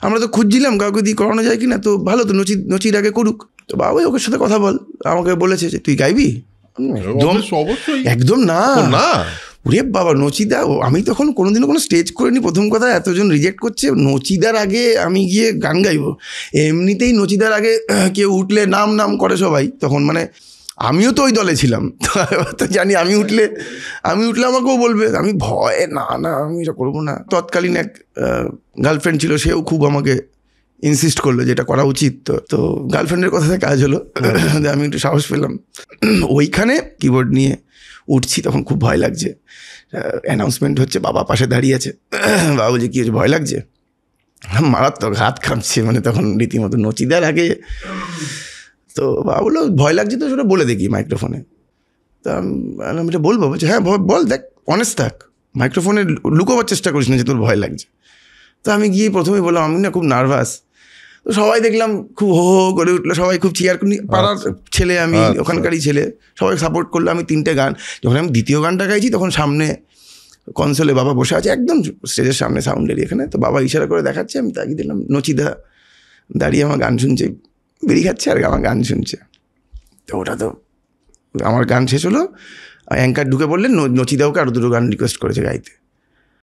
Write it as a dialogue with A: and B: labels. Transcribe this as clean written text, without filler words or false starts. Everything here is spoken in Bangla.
A: আমরা তো খুঁজছিলাম কাউকে দিয়ে করানো যায় কি না, তো ভালো তো নচির আগে করুক। তো বাবা ওকে সাথে কথা বল, আমাকে বলেছে যে তুই গাইবি? একদম না ওরে বাবা, নচিদা, আমি তখন কোনোদিনও কোনো স্টেজ করিনি, প্রথম কথা এতজন রিজেক্ট করছে, নচিদার আগে আমি গিয়ে গান গাইবো? এমনিতেই নচিদার আগে কেউ উঠলে নাম করে সবাই, তখন মানে আমিও তো ওই দলে ছিলাম, তো জানি আমি উঠলে আমাকেও বলবে, আমি ভয়ে না আমি এটা করবো না। তৎকালীন এক গার্লফ্রেন্ড ছিল, সেও খুব আমাকে ইনসিস্ট করলো যে এটা করা উচিত। তো গার্লফ্রেন্ডের কথাতে কাজ হলো, আমি একটু সাহস পেলাম। ওইখানে কিবোর্ড নিয়ে উঠছি, তখন খুব ভয় লাগছে, অ্যানাউন্সমেন্ট হচ্ছে, বাবা পাশে দাঁড়িয়ে আছে, বাবা বলছে কী হচ্ছে, ভয় লাগছে? মারাত্মক, হাত কাঁপছে, মানে তখন রীতিমতো নচিদার আগে। তো বাবা বললো ভয় লাগছে তো সেটা বলে দেখি মাইক্রোফোনে। তা আমি এটা বলবো, বলছে হ্যাঁ বল, দেখ অনেস্ট থাক, মাইক্রোফোনে লুকোবার চেষ্টা করিস না যে তোর ভয় লাগছে। তো আমি গিয়ে প্রথমেই বললাম আমি না খুব নার্ভাস। তো সবাই দেখলাম খুব হো করে উঠলো, সবাই খুব চিয়ার করে, পাড়ার ছেলে আমি, ওখানকারই ছেলে, সবাই সাপোর্ট করলো। আমি 3টে গান, যখন আমি দ্বিতীয় গানটা গাইছি তখন সামনে কনসোলে বাবা বসে আছে, একদম স্টেজের সামনে সাউন্ডের এখানে। তো বাবা ইশারা করে দেখাচ্ছে, আমি তাকিয়ে দিলাম, নচিদা দাঁড়িয়ে আমার গান শুনছে, বেরি খাচ্ছে আর আমার গান শুনছে। তো ওটা তো আমার গান শেষ হলো, অ্যাঙ্কার ঢুকে বললেন নচিদাওকে আরও 2 গান রিকোয়েস্ট করেছে গাইতে।